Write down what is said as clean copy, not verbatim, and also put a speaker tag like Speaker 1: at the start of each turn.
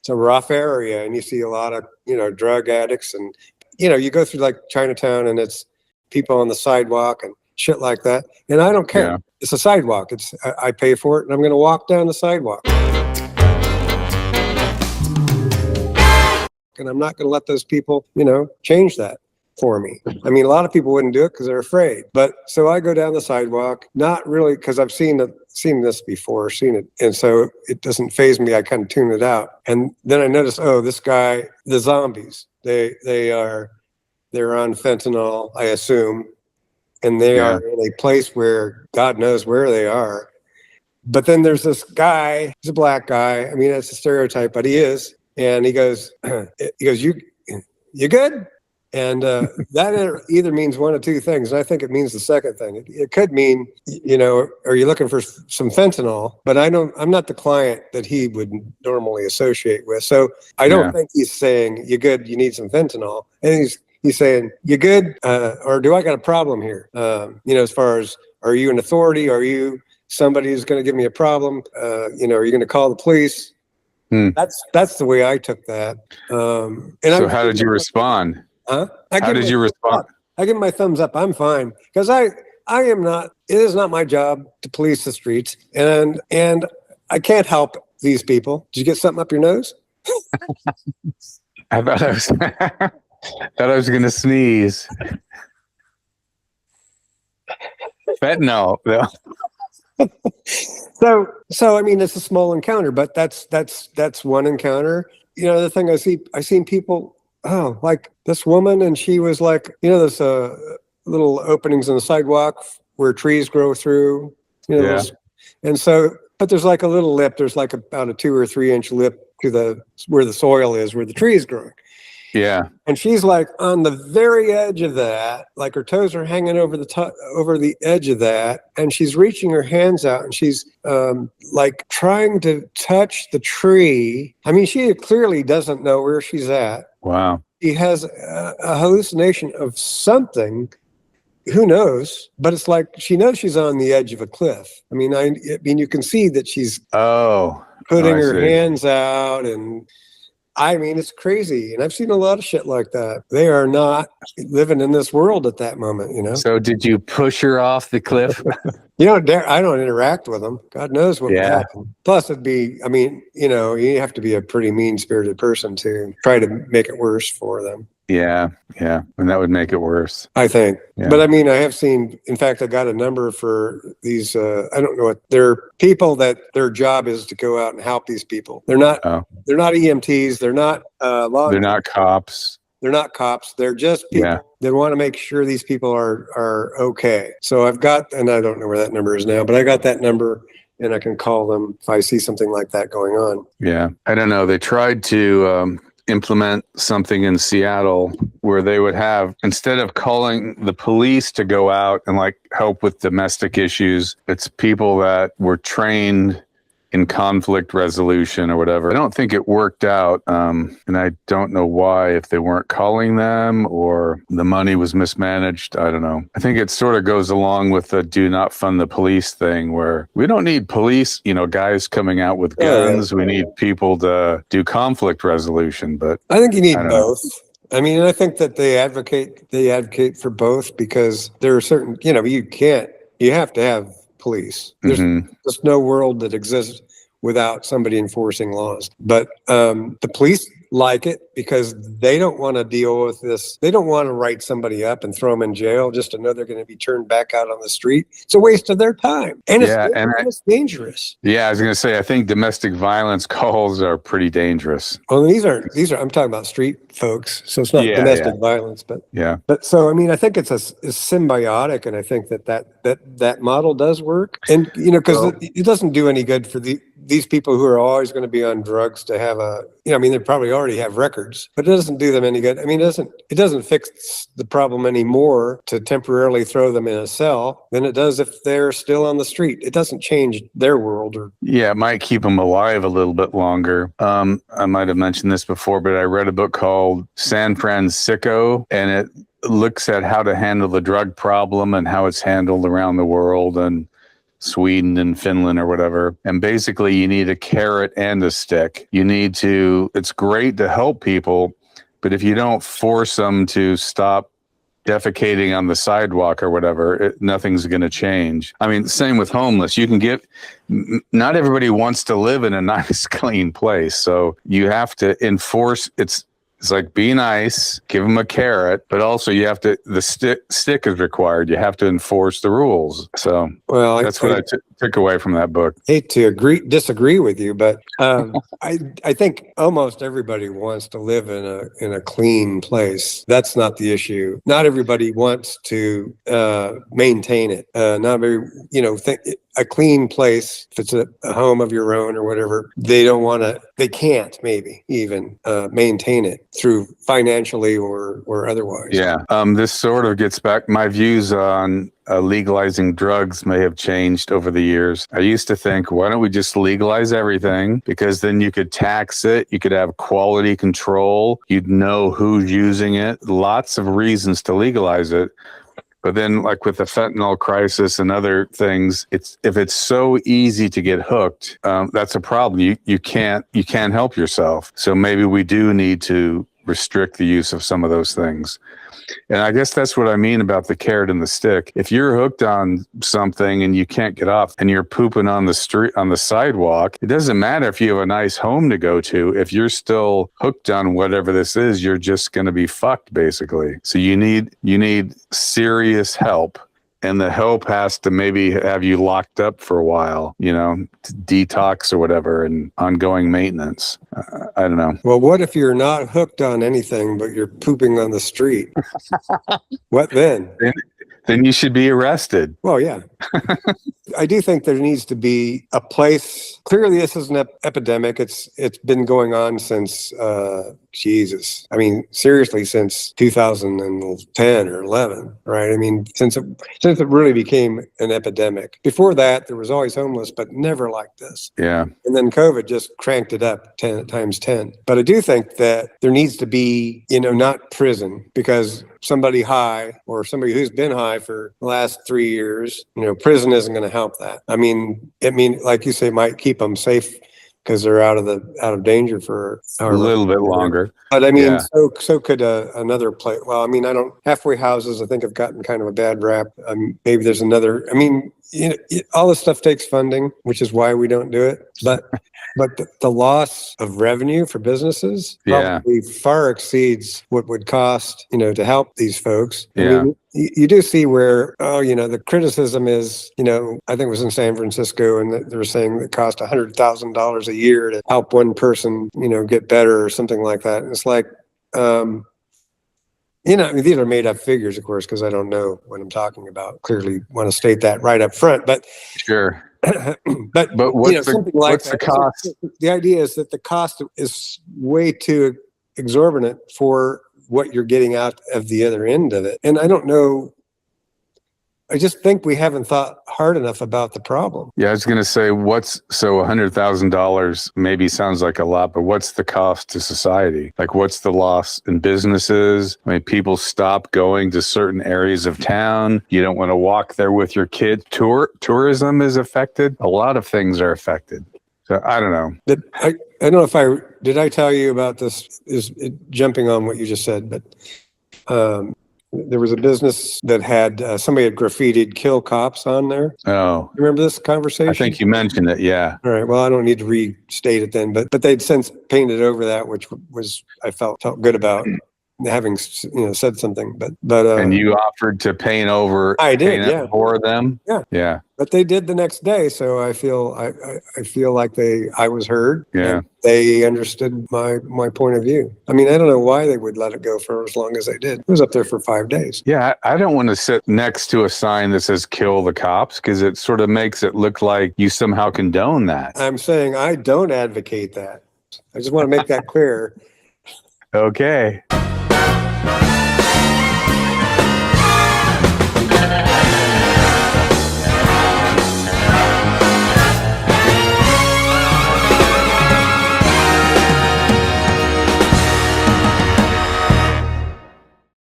Speaker 1: it's a rough area, and you see a lot of, drug addicts, and, you go through like Chinatown, and it's people on the sidewalk and shit like that. And I don't care. Yeah. It's a sidewalk. I pay for it, and I'm going to walk down the sidewalk. And I'm not going to let those people, change that for me. I mean, a lot of people wouldn't do it because they're afraid. But so I go down the sidewalk, not really because I've seen this before, and so it doesn't faze me. I kind of tune it out. And then I notice, this guy, the zombies, they're on fentanyl, I assume, and they are in a place where God knows where they are. But then there's this guy, he's a black guy. I mean, that's a stereotype, but he is. And he goes, you good? And that either means one of two things. And I think it means the second thing. It could mean, are you looking for some fentanyl? But I'm not the client that he would normally associate with. So I don't think he's saying, you good, you need some fentanyl. And he's saying, you good? Or do I got a problem here? As far as, are you an authority? Are you somebody who's going to give me a problem? Are you going to call the police? That's the way I took that.
Speaker 2: So how did you respond?
Speaker 1: Huh?
Speaker 2: How did you respond?
Speaker 1: I give my thumbs up. I'm fine because I am not. It is not my job to police the streets, and I can't help these people. Did you get something up your nose?
Speaker 2: I thought I was going to sneeze. Fentanyl.
Speaker 1: So I mean, it's a small encounter, but that's one encounter. The thing I seen people, like this woman, and she was like, there's little openings in the sidewalk where trees grow through, and so, but there's like a little lip. There's like about a 2 or 3 inch lip to where the soil is, where the tree is growing.
Speaker 2: Yeah.
Speaker 1: And she's like on the very edge of that, like her toes are hanging over the edge of that. And she's reaching her hands out, and she's like trying to touch the tree. I mean, she clearly doesn't know where she's at.
Speaker 2: Wow.
Speaker 1: She has a hallucination of something. Who knows? But it's like she knows she's on the edge of a cliff. I mean, you can see that she's putting her hands out, and I mean, it's crazy. And I've seen a lot of shit like that. They are not living in this world at that moment,
Speaker 2: So did you push her off the cliff?
Speaker 1: I don't interact with them. God knows what would happen. Plus, it'd be, I mean, you have to be a pretty mean-spirited person to try to make it worse for them.
Speaker 2: Yeah. And that would make it worse,
Speaker 1: I think. Yeah. But I mean, I have seen, in fact, I got a number for these, I don't know what, they're people that their job is to go out and help these people. They're not EMTs. They're not
Speaker 2: they're not cops.
Speaker 1: They're not cops. They're just people that want to make sure these people are okay. So I've got, and I don't know where that number is now, but I got that number, and I can call them if I see something like that going on.
Speaker 2: Yeah. I don't know. They tried to implement something in Seattle where they would have, instead of calling the police to go out and like help with domestic issues, it's people that were trained in conflict resolution or whatever. I don't think it worked out. And I don't know why, if they weren't calling them or the money was mismanaged. I don't know. I think it sort of goes along with the do not fund the police thing, where we don't need police, guys coming out with guns. We need people to do conflict resolution. But
Speaker 1: I think you need both. I mean, I think that they advocate for both because there are certain, you have to have police. There's just no world that exists without somebody enforcing laws. But the police like it because they don't want to deal with this. They don't want to write somebody up and throw them in jail just to know they're going to be turned back out on the street. It's a waste of their time. And it's dangerous.
Speaker 2: Yeah, I was going to say, I think domestic violence calls are pretty dangerous.
Speaker 1: Well, these are, I'm talking about street folks. So it's not domestic violence, but so, I mean, I think it's symbiotic. And I think that model does work. And, because it doesn't do any good for these people who are always going to be on drugs to have they probably already have records, but it doesn't do them any good. I mean, it doesn't fix the problem anymore to temporarily throw them in a cell than it does if they're still on the street. It doesn't change their world.
Speaker 2: It might keep them alive a little bit longer. I might have mentioned this before, but I read a book called San Francisco, and it looks at how to handle the drug problem and how it's handled around the world. And Sweden and Finland or whatever. And basically you need a carrot and a stick. It's great to help people, but if you don't force them to stop defecating on the sidewalk or whatever, nothing's going to change. I mean, same with homeless. Not everybody wants to live in a nice, clean place. So you have to enforce it's like, be nice, give them a carrot, but also the stick is required. You have to enforce the rules. So that's what I took away from that book.
Speaker 1: Hate to disagree with you, but I think almost everybody wants to live in a clean place. That's not the issue. Not everybody wants to maintain it. Not every, a clean place, if it's a home of your own or whatever, they can't maybe even maintain it through financially or otherwise.
Speaker 2: Yeah. This sort of gets back, my views on legalizing drugs may have changed over the years. I used to think, why don't we just legalize everything? Because then you could tax it, you could have quality control, you'd know who's using it, lots of reasons to legalize it. But then, like with the fentanyl crisis and other things, if it's so easy to get hooked, that's a problem. You can't help yourself. So maybe we do need to restrict the use of some of those things. And I guess that's what I mean about the carrot and the stick. If you're hooked on something and you can't get off and you're pooping on the street, on the sidewalk, it doesn't matter if you have a nice home to go to. If you're still hooked on whatever this is, you're just going to be fucked, basically. So you need serious help. And the help has to maybe have you locked up for a while, to detox or whatever, and ongoing maintenance. I don't know.
Speaker 1: Well, what if you're not hooked on anything, but you're pooping on the street? What then?
Speaker 2: Then you should be arrested.
Speaker 1: Well, yeah. I do think there needs to be a place. Clearly, this is an epidemic. It's been going on since, Jesus. I mean, seriously, since 2010 or 11, right? I mean, since it really became an epidemic. Before that, there was always homeless, but never like this.
Speaker 2: Yeah.
Speaker 1: And then COVID just cranked it up 10 times 10. But I do think that there needs to be, not prison, because somebody high or somebody who's been high for the last 3 years, prison isn't going to help that. I mean, like you say, might keep them safe because they're out of danger for
Speaker 2: a little bit longer.
Speaker 1: But I mean, so could another place. Well, I mean, halfway houses, I think, have gotten kind of a bad rap. Maybe there's another. I mean, all this stuff takes funding, which is why we don't do it. But the loss of revenue for businesses probably far exceeds what would cost, to help these folks. I mean, you do see where, the criticism is, I think it was in San Francisco, and they were saying it cost $100,000 a year to help one person, get better or something like that. And it's like, these are made up figures, of course, because I don't know what I'm talking about. Clearly want to state that right up front, but
Speaker 2: sure.
Speaker 1: but
Speaker 2: what's
Speaker 1: something like
Speaker 2: what's
Speaker 1: that.
Speaker 2: The cost?
Speaker 1: The idea is that the cost is way too exorbitant for what you're getting out of the other end of it. And I don't know. I just think we haven't thought hard enough about the problem.
Speaker 2: Yeah, I was going to say, $100,000 maybe sounds like a lot, but what's the cost to society? Like, what's the loss in businesses? I mean, people stop going to certain areas of town. You don't want to walk there with your kids. Tourism is affected. A lot of things are affected. So I don't know.
Speaker 1: I don't know if did I tell you about this, jumping on what you just said, but there was a business that had somebody had graffitied "kill cops" on there.
Speaker 2: Oh,
Speaker 1: remember this conversation?
Speaker 2: I think you mentioned it. Yeah.
Speaker 1: All right. Well, I don't need to restate it then, but they'd since painted over that, which was I felt good about having said something. But
Speaker 2: and you offered to paint over.
Speaker 1: I did. Yeah.
Speaker 2: For them.
Speaker 1: Yeah.
Speaker 2: Yeah.
Speaker 1: But they did the next day, so I feel like I was heard.
Speaker 2: Yeah.
Speaker 1: They understood my point of view. I mean, I don't know why they would let it go for as long as they did. It was up there for 5 days.
Speaker 2: Yeah, I don't want to sit next to a sign that says "kill the cops" because it sort of makes it look like you somehow condone that.
Speaker 1: I'm saying I don't advocate that. I just want to make that clear.
Speaker 2: Okay.